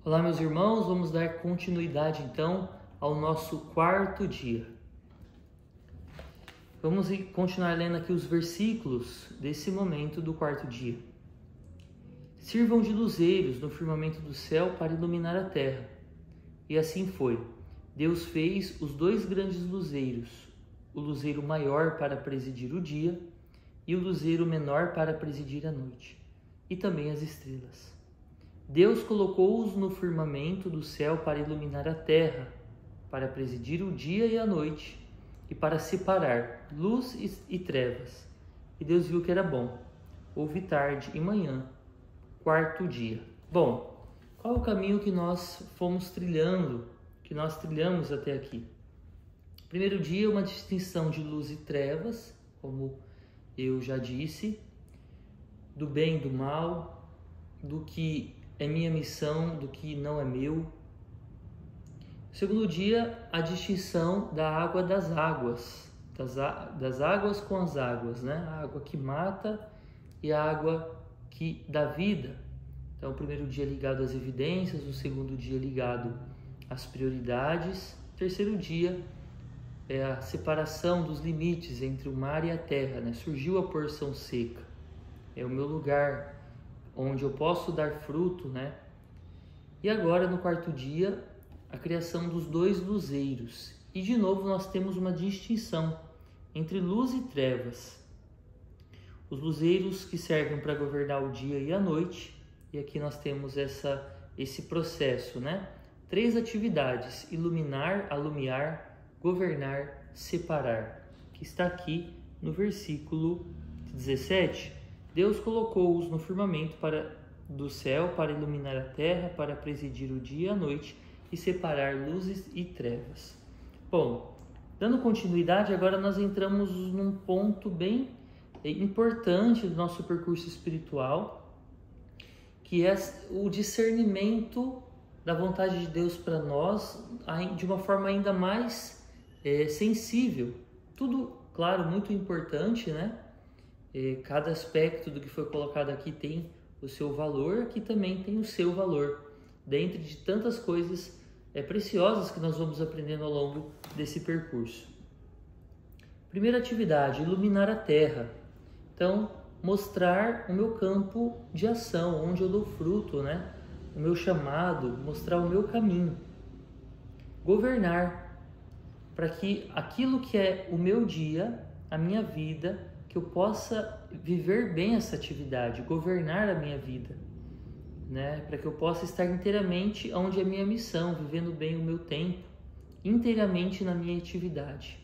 Olá, meus irmãos, vamos dar continuidade então ao nosso quarto dia. Vamos continuar lendo aqui os versículos desse momento do quarto dia. Sirvam de luzeiros no firmamento do céu para iluminar a terra. E assim foi. Deus fez os dois grandes luzeiros, o luzeiro maior para presidir o dia e o luzeiro menor para presidir a noite, e também as estrelas. Deus colocou-os no firmamento do céu para iluminar a terra, para presidir o dia e a noite, e para separar luz e trevas. E Deus viu que era bom. Houve tarde e manhã, quarto dia. Bom, qual é o caminho que nós fomos trilhando, que nós trilhamos até aqui? Primeiro dia, uma distinção de luz e trevas, como eu já disse, do bem e do mal, do que é minha missão, do que não é meu. Segundo dia, a distinção da água das águas, das águas com as águas, né? A água que mata e a água que dá vida. Então, o primeiro dia ligado às evidências, o segundo dia ligado às prioridades, o terceiro dia é a separação dos limites entre o mar e a terra, né? Surgiu a porção seca, é o meu lugar onde eu posso dar fruto, né? E agora, no quarto dia, a criação dos dois luzeiros. E de novo nós temos uma distinção entre luz e trevas. Os luzeiros que servem para governar o dia e a noite. E aqui nós temos esse processo, né? 3 atividades: iluminar, alumiar, governar, separar. Que está aqui no versículo 17. Deus colocou-os no firmamento do céu para iluminar a terra, para presidir o dia e a noite e separar luzes e trevas. Bom, dando continuidade, agora nós entramos num ponto bem importante do nosso percurso espiritual, que é o discernimento da vontade de Deus para nós de uma forma ainda mais sensível. Tudo, claro, muito importante, né? Cada aspecto do que foi colocado aqui tem o seu valor, aqui também tem o seu valor, dentre de tantas coisas preciosas que nós vamos aprendendo ao longo desse percurso. Primeira atividade: iluminar a terra. Então, mostrar o meu campo de ação, onde eu dou fruto, né? O meu chamado, mostrar o meu caminho. Governar, para que aquilo que é o meu dia, a minha vida, que eu possa viver bem essa atividade, governar a minha vida, né? Para que eu possa estar inteiramente onde é a minha missão, vivendo bem o meu tempo, inteiramente na minha atividade.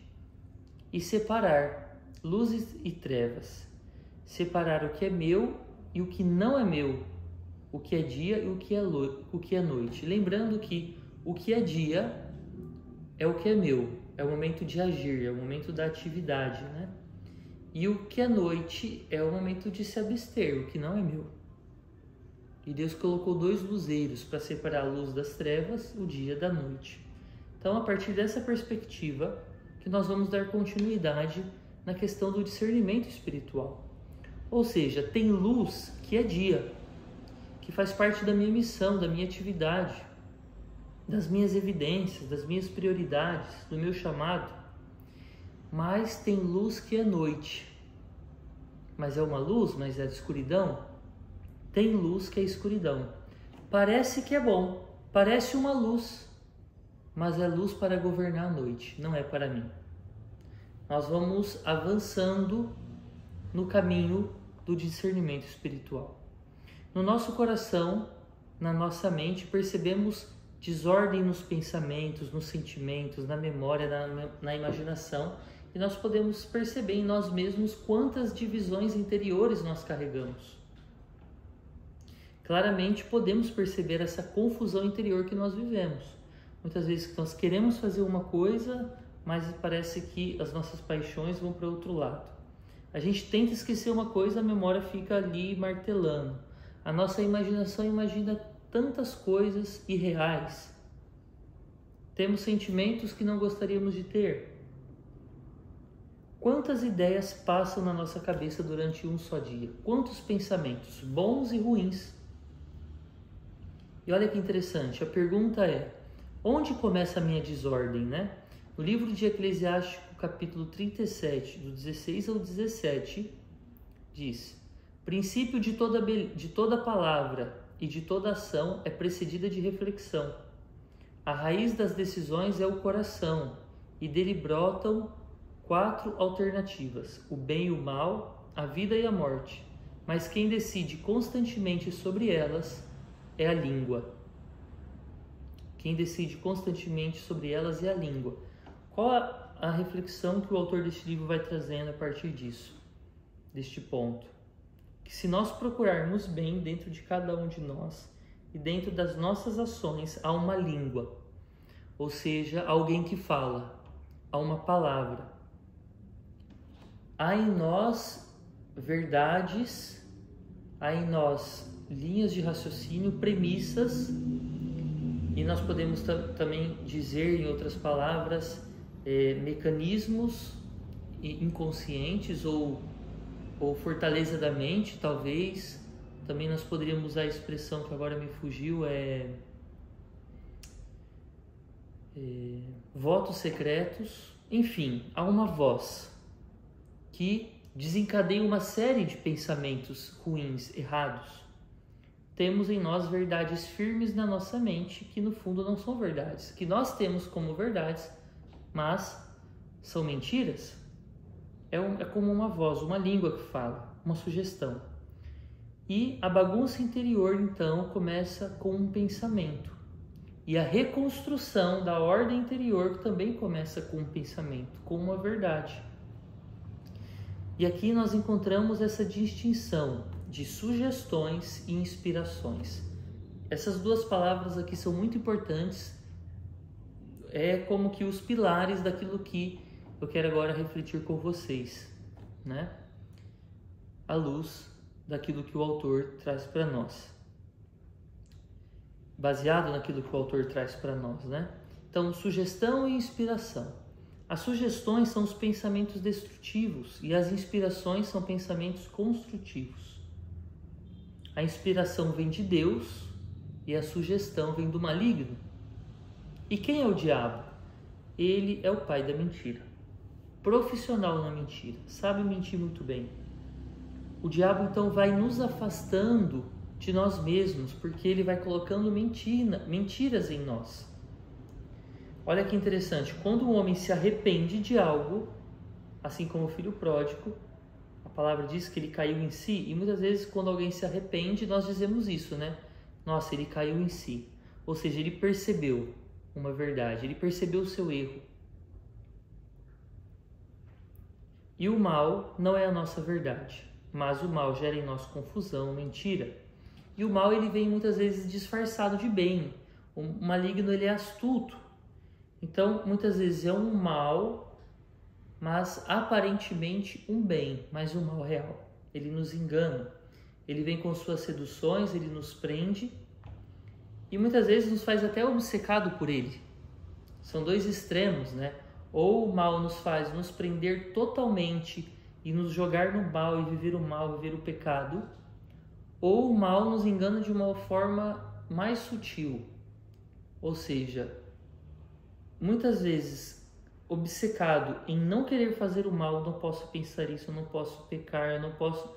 E separar luzes e trevas, separar o que é meu e o que não é meu, o que é dia e o que é noite. Lembrando que o que é dia é o que é meu, é o momento de agir, é o momento da atividade, né? E o que é noite é o momento de se abster, o que não é meu. E Deus colocou 2 luzeiros para separar a luz das trevas, o dia da noite. Então, a partir dessa perspectiva, que nós vamos dar continuidade na questão do discernimento espiritual. Ou seja, tem luz que é dia, que faz parte da minha missão, da minha atividade, das minhas evidências, das minhas prioridades, do meu chamado. Mas tem luz que é noite. Mas é uma luz, mas é de escuridão? Tem luz que é escuridão. Parece que é bom, parece uma luz, mas é luz para governar a noite, não é para mim. Nós vamos avançando no caminho do discernimento espiritual. No nosso coração, na nossa mente, percebemos desordem nos pensamentos, nos sentimentos, na memória, na imaginação, e nós podemos perceber em nós mesmos quantas divisões interiores nós carregamos. Claramente podemos perceber essa confusão interior que nós vivemos. Muitas vezes nós queremos fazer uma coisa, mas parece que as nossas paixões vão para outro lado. A gente tenta esquecer uma coisa, a memória fica ali martelando. A nossa imaginação imagina tantas coisas irreais. Temos sentimentos que não gostaríamos de ter. Quantas ideias passam na nossa cabeça durante um só dia? Quantos pensamentos, bons e ruins? E olha que interessante, a pergunta é: onde começa a minha desordem, né? No livro de Eclesiástico, capítulo 37, do 16 ao 17, diz: princípio de toda palavra e de toda ação é precedida de reflexão. A raiz das decisões é o coração, e dele brotam 4 alternativas: o bem e o mal, a vida e a morte. Mas quem decide constantemente sobre elas é a língua. Quem decide constantemente sobre elas é a língua. Qual a reflexão que o autor deste livro vai trazendo a partir disso, deste ponto? Que se nós procurarmos bem dentro de cada um de nós e dentro das nossas ações, há uma língua, ou seja, alguém que fala, há uma palavra. Há em nós verdades, há em nós linhas de raciocínio, premissas, e nós podemos também dizer, em outras palavras, mecanismos inconscientes ou fortaleza da mente, talvez. Também nós poderíamos usar a expressão que agora me fugiu, votos secretos. Enfim, há uma voz que desencadeia uma série de pensamentos ruins, errados. Temos em nós verdades firmes na nossa mente que no fundo não são verdades, que nós temos como verdades, mas são mentiras. É como uma voz, uma língua que fala, uma sugestão. E a bagunça interior, então, começa com um pensamento. E a reconstrução da ordem interior também começa com um pensamento, com uma verdade. E aqui nós encontramos essa distinção de sugestões e inspirações. Essas duas palavras aqui são muito importantes. É como que os pilares daquilo que eu quero agora refletir com vocês, né? À luz daquilo que o autor traz para nós. Baseado naquilo que o autor traz para nós, né? Então, sugestão e inspiração. As sugestões são os pensamentos destrutivos e as inspirações são pensamentos construtivos. A inspiração vem de Deus e a sugestão vem do maligno. E quem é o diabo? Ele é o pai da mentira. Profissional na mentira, sabe mentir muito bem. O diabo então vai nos afastando de nós mesmos, porque ele vai colocando mentiras em nós. Olha que interessante, quando o homem se arrepende de algo, assim como o filho pródigo, a palavra diz que ele caiu em si, e muitas vezes quando alguém se arrepende, nós dizemos isso, né? Nossa, ele caiu em si. Ou seja, ele percebeu uma verdade, ele percebeu o seu erro. E o mal não é a nossa verdade, mas o mal gera em nós confusão, mentira. E o mal ele vem muitas vezes disfarçado de bem. O maligno ele é astuto. Então, muitas vezes é um mal, mas aparentemente um bem, mas um mal real. Ele nos engana. Ele vem com suas seduções, ele nos prende e muitas vezes nos faz até obcecado por ele. São dois extremos, né? Ou o mal nos faz nos prender totalmente e nos jogar no mal e viver o mal, viver o pecado, ou o mal nos engana de uma forma mais sutil. Ou seja, muitas vezes obcecado em não querer fazer o mal, não posso pensar isso, eu não posso pecar, eu não posso...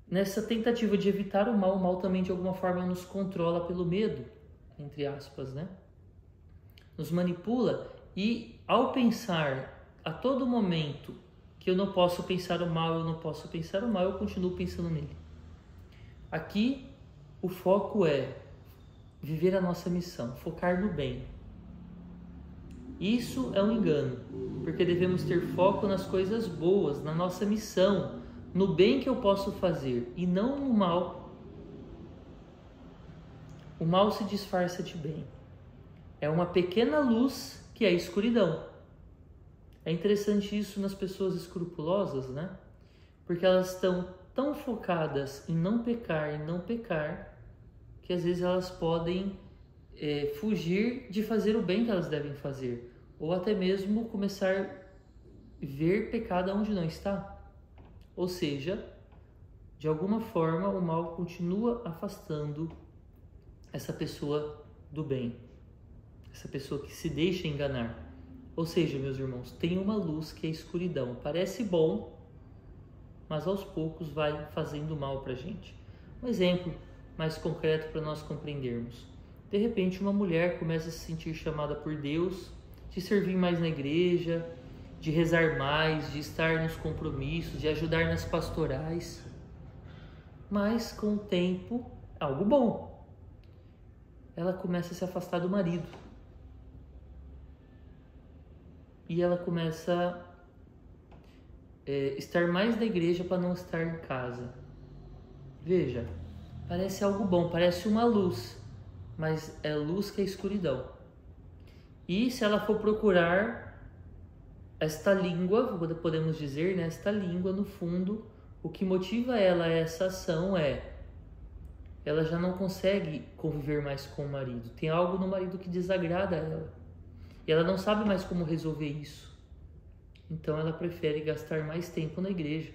Nessa tentativa de evitar o mal também de alguma forma nos controla pelo medo, entre aspas, né? Nos manipula e ao pensar a todo momento que eu não posso pensar o mal, eu continuo pensando nele. Aqui o foco é viver a nossa missão, focar no bem. Isso é um engano, porque devemos ter foco nas coisas boas, na nossa missão, no bem que eu posso fazer e não no mal. O mal se disfarça de bem. É uma pequena luz que é a escuridão. É interessante isso nas pessoas escrupulosas, né? Porque elas estão tão focadas em não pecar, que às vezes elas podem fugir de fazer o bem que elas devem fazer, ou até mesmo começar a ver pecado onde não está. Ou seja, de alguma forma o mal continua afastando essa pessoa do bem, essa pessoa que se deixa enganar. Ou seja, meus irmãos, tem uma luz que é a escuridão. Parece bom, mas aos poucos vai fazendo mal para a gente. Um exemplo mais concreto para nós compreendermos. De repente, uma mulher começa a se sentir chamada por Deus de servir mais na igreja, de rezar mais, de estar nos compromissos, de ajudar nas pastorais. Mas, com o tempo, algo bom. Ela começa a se afastar do marido. E ela começa a estar mais na igreja para não estar em casa. Veja, parece algo bom, parece uma luz, mas é luz que é escuridão. E se ela for procurar esta língua, podemos dizer, né, esta língua, no fundo, o que motiva ela a essa ação ela já não consegue conviver mais com o marido. Tem algo no marido que desagrada ela. E ela não sabe mais como resolver isso. Então ela prefere gastar mais tempo na igreja.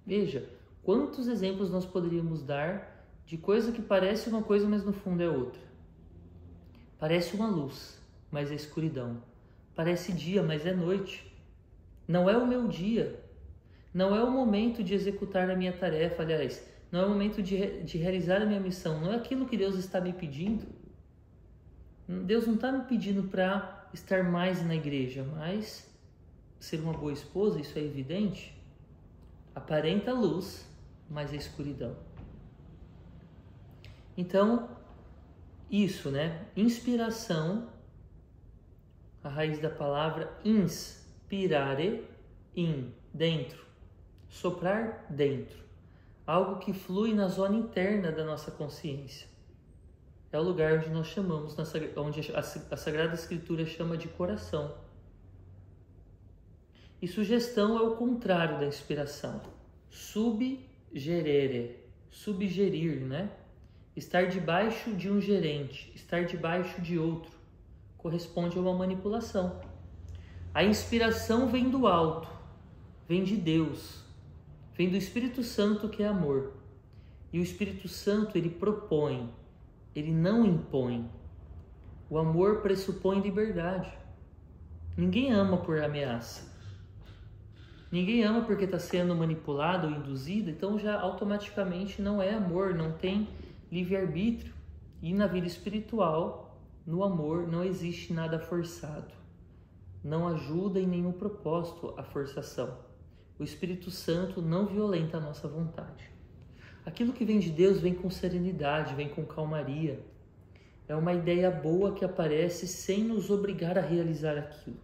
Veja, quantos exemplos nós poderíamos dar de coisa que parece uma coisa, mas no fundo é outra. Parece uma luz, mas é escuridão. Parece dia, mas é noite. Não é o meu dia. Não é o momento de executar a minha tarefa, aliás, não é o momento de realizar a minha missão. Não é aquilo que Deus está me pedindo. Deus não está me pedindo para estar mais na igreja, mas ser uma boa esposa, isso é evidente. Aparenta luz, mas é escuridão. Então, isso, né? Inspiração, a raiz da palavra inspirare, in, dentro, soprar dentro, algo que flui na zona interna da nossa consciência. É o lugar onde nós chamamos, onde a Sagrada Escritura chama de coração. E sugestão é o contrário da inspiração. Subgerere, subgerir, né? Estar debaixo de um gerente, estar debaixo de outro, corresponde a uma manipulação. A inspiração vem do alto, vem de Deus, vem do Espírito Santo, que é amor. E o Espírito Santo, ele propõe, ele não impõe. O amor pressupõe liberdade. Ninguém ama por ameaça. Ninguém ama porque está sendo manipulado ou induzido, então já automaticamente não é amor, não tem livre-arbítrio. E na vida espiritual, no amor, não existe nada forçado. Não ajuda em nenhum propósito a forçação. O Espírito Santo não violenta a nossa vontade. Aquilo que vem de Deus vem com serenidade, vem com calmaria. É uma ideia boa que aparece sem nos obrigar a realizar aquilo.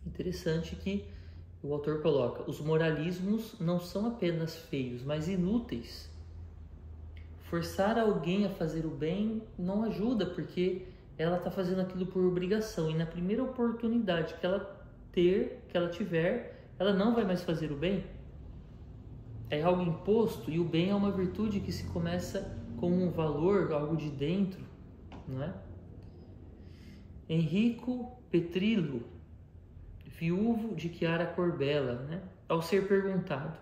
Interessante que o autor coloca: os moralismos não são apenas feios, mas inúteis. Forçar alguém a fazer o bem não ajuda, porque ela está fazendo aquilo por obrigação. E na primeira oportunidade que ela tiver, ela não vai mais fazer o bem. É algo imposto, e o bem é uma virtude que se começa com um valor, algo de dentro, não é? Enrico Petrillo, viúvo de Chiara Corbella, né? Ao ser perguntado: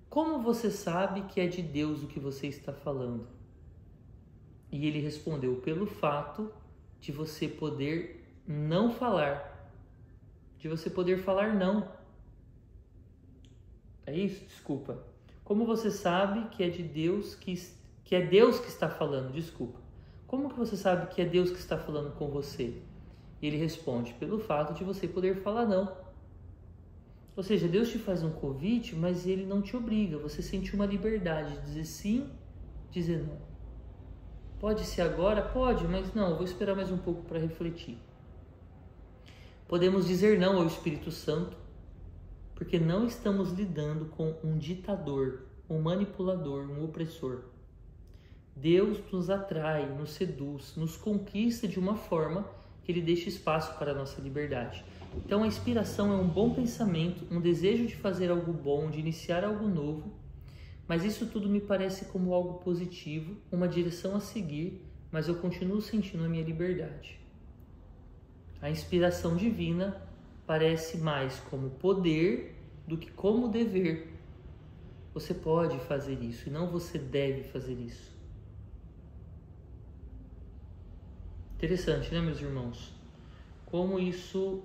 como você sabe que é de Deus o que você está falando? E ele respondeu: pelo fato de você poder não falar, de você poder falar não. É isso? Desculpa. Como você sabe que é de Deus que é Deus que está falando? Desculpa. Como que você sabe que é Deus que está falando com você? E ele responde: pelo fato de você poder falar não. Ou seja, Deus te faz um convite, mas ele não te obriga. Você sente uma liberdade de dizer sim, dizer não. Pode ser agora? Pode, mas não, vou esperar mais um pouco para refletir. Podemos dizer não ao Espírito Santo, porque não estamos lidando com um ditador, um manipulador, um opressor. Deus nos atrai, nos seduz, nos conquista de uma forma que Ele deixa espaço para a nossa liberdade. Então a inspiração é um bom pensamento, um desejo de fazer algo bom, de iniciar algo novo, mas isso tudo me parece como algo positivo, uma direção a seguir, mas eu continuo sentindo a minha liberdade. A inspiração divina parece mais como poder do que como dever. Você pode fazer isso e não você deve fazer isso. Interessante, né, meus irmãos? Como isso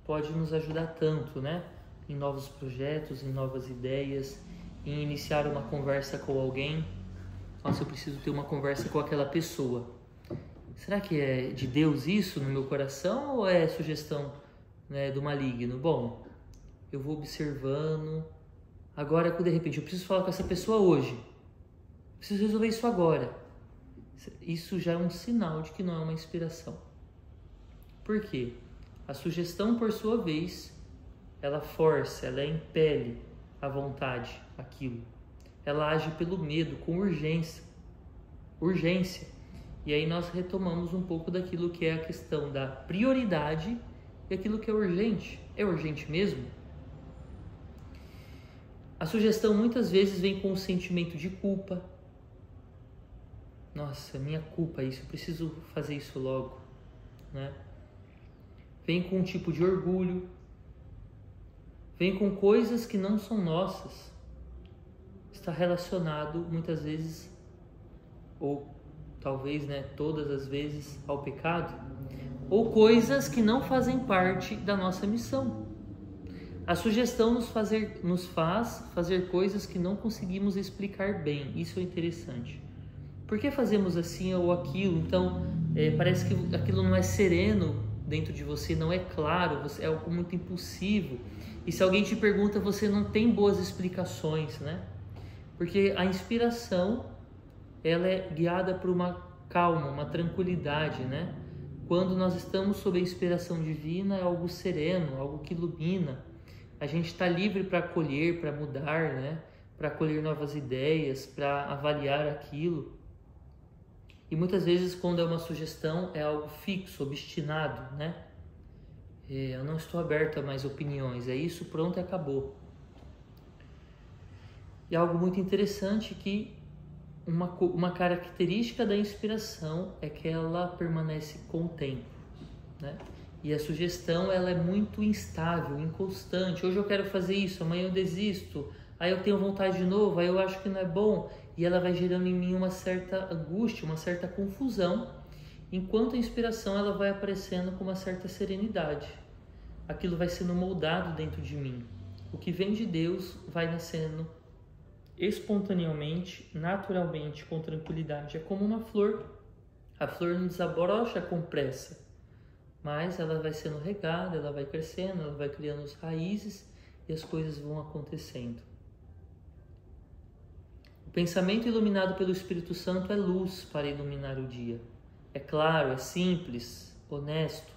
pode nos ajudar tanto, né? Em novos projetos, em novas ideias, em iniciar uma conversa com alguém. Nossa, eu preciso ter uma conversa com aquela pessoa. Será que é de Deus isso no meu coração ou é sugestão, né, do maligno? Bom, eu vou observando. Agora, de repente, eu preciso falar com essa pessoa hoje. Preciso resolver isso agora. Isso já é um sinal de que não é uma inspiração. Por quê? A sugestão, por sua vez, ela força, ela impele a vontade, aquilo. Ela age pelo medo, com urgência. E aí nós retomamos um pouco daquilo que é a questão da prioridade e aquilo que é urgente. É urgente mesmo? A sugestão muitas vezes vem com um sentimento de culpa. Nossa, minha culpa isso, eu preciso fazer isso logo, né? Vem com um tipo de orgulho. Vem com coisas que não são nossas. Está relacionado muitas vezes, ou talvez, né, todas as vezes, ao pecado, ou coisas que não fazem parte da nossa missão. A sugestão nos faz fazer coisas que não conseguimos explicar bem. Isso é interessante. Por que fazemos assim ou aquilo? Então, parece que aquilo não é sereno dentro de você, não é claro, é algo muito impulsivo. E se alguém te pergunta, você não tem boas explicações, né? Porque a inspiração, ela é guiada por uma calma, uma tranquilidade, né? Quando nós estamos sob a inspiração divina, é algo sereno, algo que ilumina. A gente está livre para acolher, para mudar, né? Para acolher novas ideias, para avaliar aquilo. E muitas vezes, quando é uma sugestão, é algo fixo, obstinado, né? Eu não estou aberto a mais opiniões, é isso, pronto, acabou. E algo muito interessante que uma característica da inspiração é que ela permanece com o tempo, né? E a sugestão, ela é muito instável, inconstante. Hoje eu quero fazer isso, amanhã eu desisto, aí eu tenho vontade de novo, aí eu acho que não é bom, e ela vai gerando em mim uma certa angústia, uma certa confusão, enquanto a inspiração ela vai aparecendo com uma certa serenidade. Aquilo vai sendo moldado dentro de mim. O que vem de Deus vai nascendo espontaneamente, naturalmente, com tranquilidade. É como uma flor. A flor não desabrocha com pressa, mas ela vai sendo regada, ela vai crescendo, ela vai criando as raízes e as coisas vão acontecendo. O pensamento iluminado pelo Espírito Santo é luz para iluminar o dia. É claro, é simples, honesto,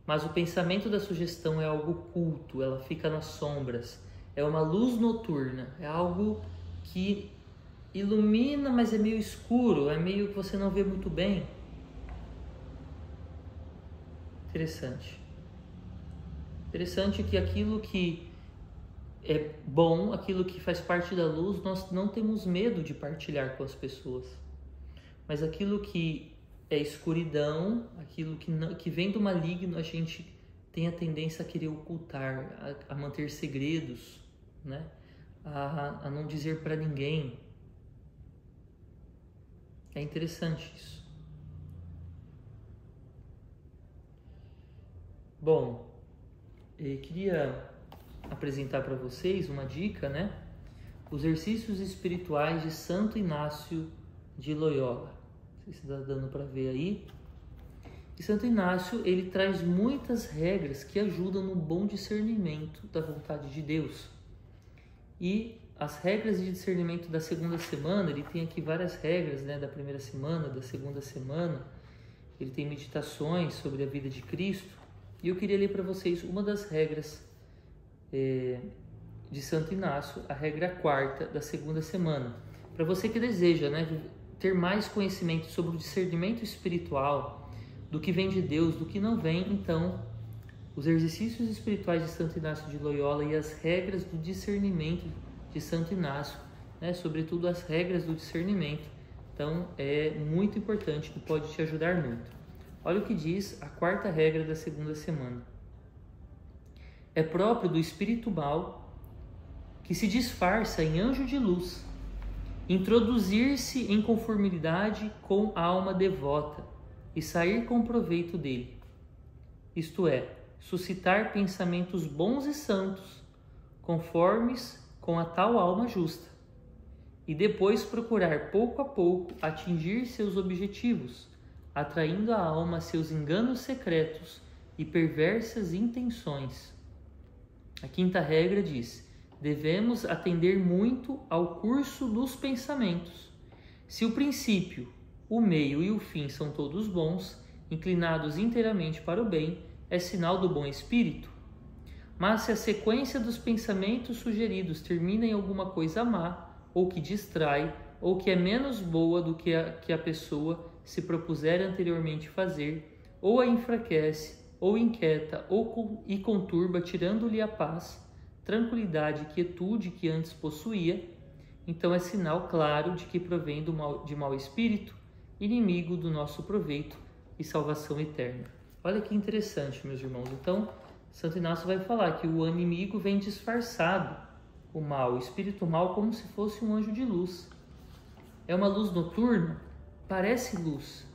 mas o pensamento da sugestão é algo oculto, ela fica nas sombras. É uma luz noturna, é algo que ilumina, mas é meio escuro, é meio que você não vê muito bem. Interessante. Interessante que aquilo que é bom, aquilo que faz parte da luz, nós não temos medo de partilhar com as pessoas. Mas aquilo que é escuridão, aquilo que vem do maligno, a gente tem a tendência a querer ocultar, a manter segredos, né? A não dizer para ninguém. É interessante isso. Bom, eu queria apresentar para vocês uma dica, né? Os exercícios espirituais de Santo Inácio de Loyola. Não sei se está dando para ver aí. E Santo Inácio, ele traz muitas regras que ajudam no bom discernimento da vontade de Deus. E as regras de discernimento da segunda semana, ele tem aqui várias regras, né? Da primeira semana, da segunda semana. Ele tem meditações sobre a vida de Cristo. E eu queria ler para vocês uma das regras de Santo Inácio, a regra 4ª da segunda semana. Para você que deseja, né, ter mais conhecimento sobre o discernimento espiritual, do que vem de Deus, do que não vem, então, os exercícios espirituais de Santo Inácio de Loyola e as regras do discernimento de Santo Inácio, né, sobretudo as regras do discernimento, então é muito importante e pode te ajudar muito. Olha o que diz a 4ª regra da segunda semana. É próprio do espírito mau, que se disfarça em anjo de luz, introduzir-se em conformidade com a alma devota, e sair com proveito dele. Isto é, suscitar pensamentos bons e santos, conformes com a tal alma justa, e depois procurar pouco a pouco atingir seus objetivos, atraindo a alma a seus enganos secretos e perversas intenções. A quinta regra diz: devemos atender muito ao curso dos pensamentos. Se o princípio, o meio e o fim são todos bons, inclinados inteiramente para o bem, é sinal do bom espírito. Mas se a sequência dos pensamentos sugeridos termina em alguma coisa má, ou que distrai, ou que é menos boa do que a pessoa se propuser anteriormente fazer, ou a enfraquece, ou inquieta, e conturba, tirando-lhe a paz, tranquilidade e quietude que antes possuía, então é sinal claro de que provém de mau espírito, inimigo do nosso proveito e salvação eterna. Olha que interessante, meus irmãos. Então, Santo Inácio vai falar que o inimigo vem disfarçado, o mal, o espírito mal, como se fosse um anjo de luz. É uma luz noturna, parece luz,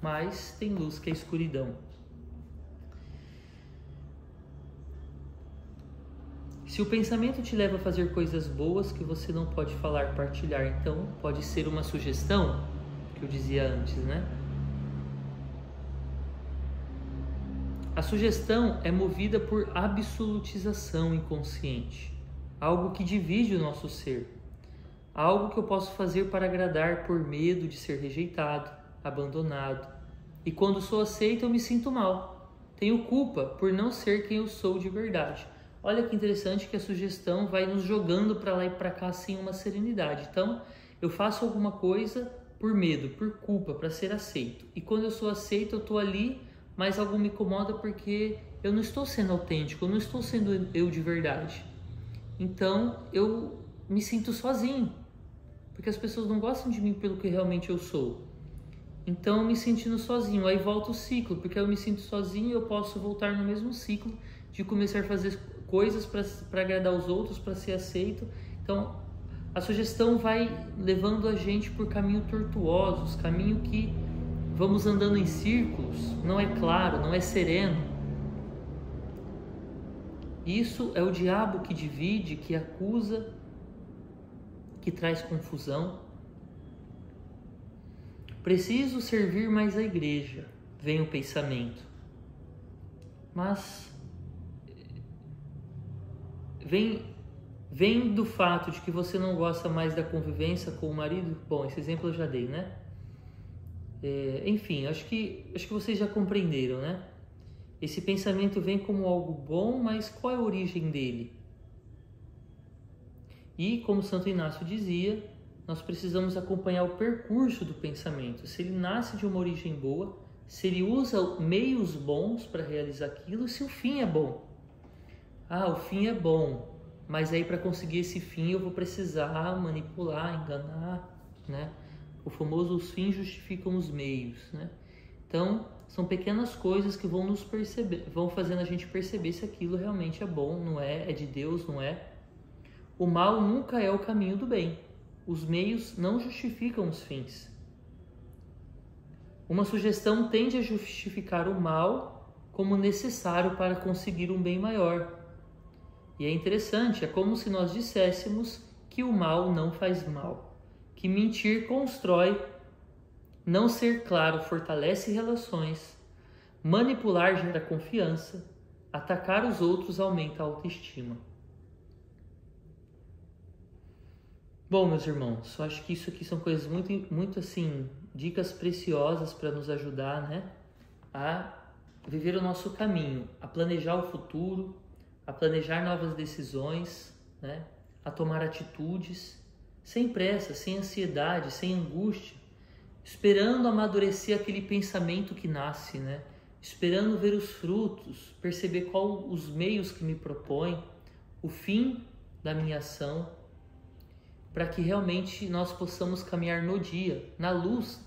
mas tem luz que é escuridão. Se o pensamento te leva a fazer coisas boas que você não pode falar, partilhar, então pode ser uma sugestão, que eu dizia antes, né? A sugestão é movida por absolutização inconsciente, algo que divide o nosso ser, algo que eu posso fazer para agradar por medo de ser rejeitado, abandonado, e quando sou aceito eu me sinto mal, tenho culpa por não ser quem eu sou de verdade. Olha que interessante que a sugestão vai nos jogando para lá e para cá sem uma serenidade. Então, eu faço alguma coisa por medo, por culpa, para ser aceito. E quando eu sou aceito, eu estou ali, mas algo me incomoda porque eu não estou sendo autêntico, eu não estou sendo eu de verdade. Então, eu me sinto sozinho, porque as pessoas não gostam de mim pelo que realmente eu sou. Então, me sentindo sozinho, aí volta o ciclo, porque eu me sinto sozinho e eu posso voltar no mesmo ciclo de começar a fazer coisas para agradar os outros, para ser aceito. Então, a sugestão vai levando a gente por caminhos tortuosos, caminho que vamos andando em círculos, não é claro, não é sereno. Isso é o diabo que divide, que acusa, que traz confusão. Preciso servir mais a igreja, vem o pensamento. Mas vem do fato de que você não gosta mais da convivência com o marido. Bom, esse exemplo eu já dei, né? Enfim, acho que vocês já compreenderam, né? Esse pensamento vem como algo bom, mas qual é a origem dele? E, como Santo Inácio dizia, nós precisamos acompanhar o percurso do pensamento. Se ele nasce de uma origem boa, se ele usa meios bons para realizar aquilo, se o fim é bom. Ah, o fim é bom, mas aí para conseguir esse fim eu vou precisar manipular, enganar, né? O famoso os fins justificam os meios, né? Então, são pequenas coisas que vão fazendo a gente perceber se aquilo realmente é bom, não é de Deus, não é. O mal nunca é o caminho do bem. Os meios não justificam os fins. Uma sugestão tende a justificar o mal como necessário para conseguir um bem maior. E é interessante, é como se nós disséssemos que o mal não faz mal, que mentir constrói, não ser claro fortalece relações, manipular gera confiança, atacar os outros aumenta a autoestima. Bom, meus irmãos, eu acho que isso aqui são coisas muito assim, dicas preciosas para nos ajudar, né, a viver o nosso caminho, a planejar o futuro, a planejar novas decisões, né, a tomar atitudes, sem pressa, sem ansiedade, sem angústia, esperando amadurecer aquele pensamento que nasce, né, esperando ver os frutos, perceber qual os meios que me propõem, o fim da minha ação, para que realmente nós possamos caminhar no dia, na luz,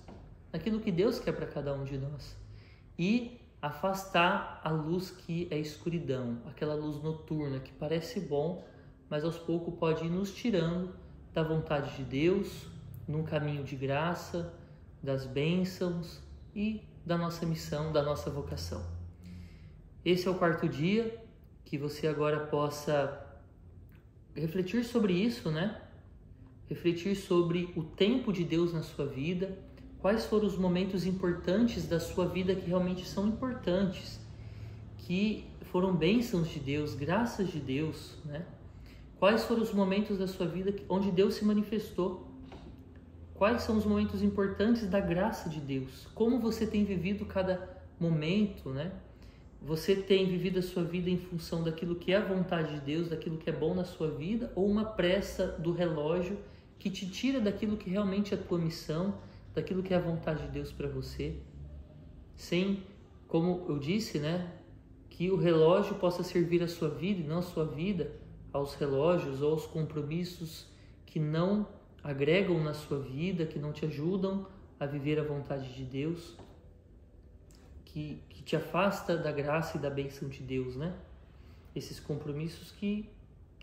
naquilo que Deus quer para cada um de nós. E afastar a luz que é escuridão, aquela luz noturna que parece bom, mas aos poucos pode ir nos tirando da vontade de Deus, num caminho de graça, das bênçãos e da nossa missão, da nossa vocação. Esse é o quarto dia, que você agora possa refletir sobre isso, né? Refletir sobre o tempo de Deus na sua vida, quais foram os momentos importantes da sua vida que realmente são importantes, que foram bênçãos de Deus, graças de Deus, né? Quais foram os momentos da sua vida onde Deus se manifestou? Quais são os momentos importantes da graça de Deus? Como você tem vivido cada momento, né? Você tem vivido a sua vida em função daquilo que é a vontade de Deus, daquilo que é bom na sua vida, ou uma pressa do relógio que te tira daquilo que realmente é a tua missão, daquilo que é a vontade de Deus para você? Sem, como eu disse, né? Que o relógio possa servir a sua vida e não a sua vida aos relógios ou aos compromissos que não agregam na sua vida, que não te ajudam a viver a vontade de Deus, que te afasta da graça e da bênção de Deus, né? Esses compromissos que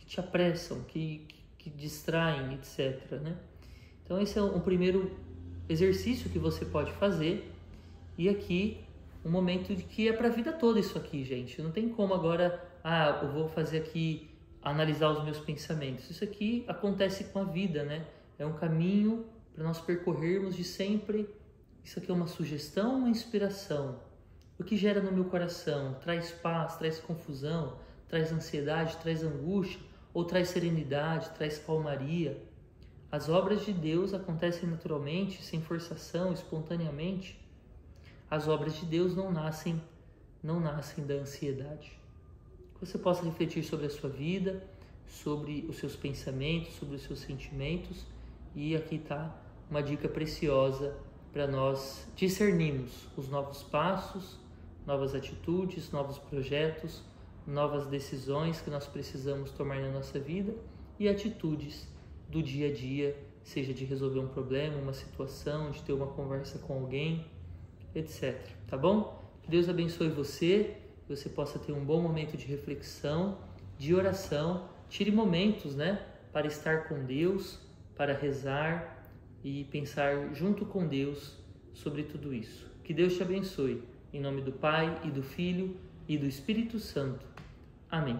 te apressam, que distraem, etc, né? Então esse é um primeiro exercício que você pode fazer. E aqui, um momento de que é para a vida toda isso aqui, gente. Não tem como agora, eu vou fazer aqui, analisar os meus pensamentos. Isso aqui acontece com a vida, né? É um caminho para nós percorrermos de sempre. Isso aqui é uma sugestão, uma inspiração. O que gera no meu coração traz paz, traz confusão, traz ansiedade, traz angústia, ou traz serenidade, traz calmaria. As obras de Deus acontecem naturalmente, sem forçação, espontaneamente. As obras de Deus não nascem da ansiedade. Que você possa refletir sobre a sua vida, sobre os seus pensamentos, sobre os seus sentimentos. E aqui está uma dica preciosa para nós discernirmos os novos passos, novas atitudes, novos projetos, novas decisões que nós precisamos tomar na nossa vida e atitudes do dia a dia, seja de resolver um problema, uma situação, de ter uma conversa com alguém, etc. Tá bom? Que Deus abençoe você, que você possa ter um bom momento de reflexão, de oração. Tire momentos, né, para estar com Deus, para rezar e pensar junto com Deus sobre tudo isso. Que Deus te abençoe. Em nome do Pai, e do Filho, e do Espírito Santo. Amém.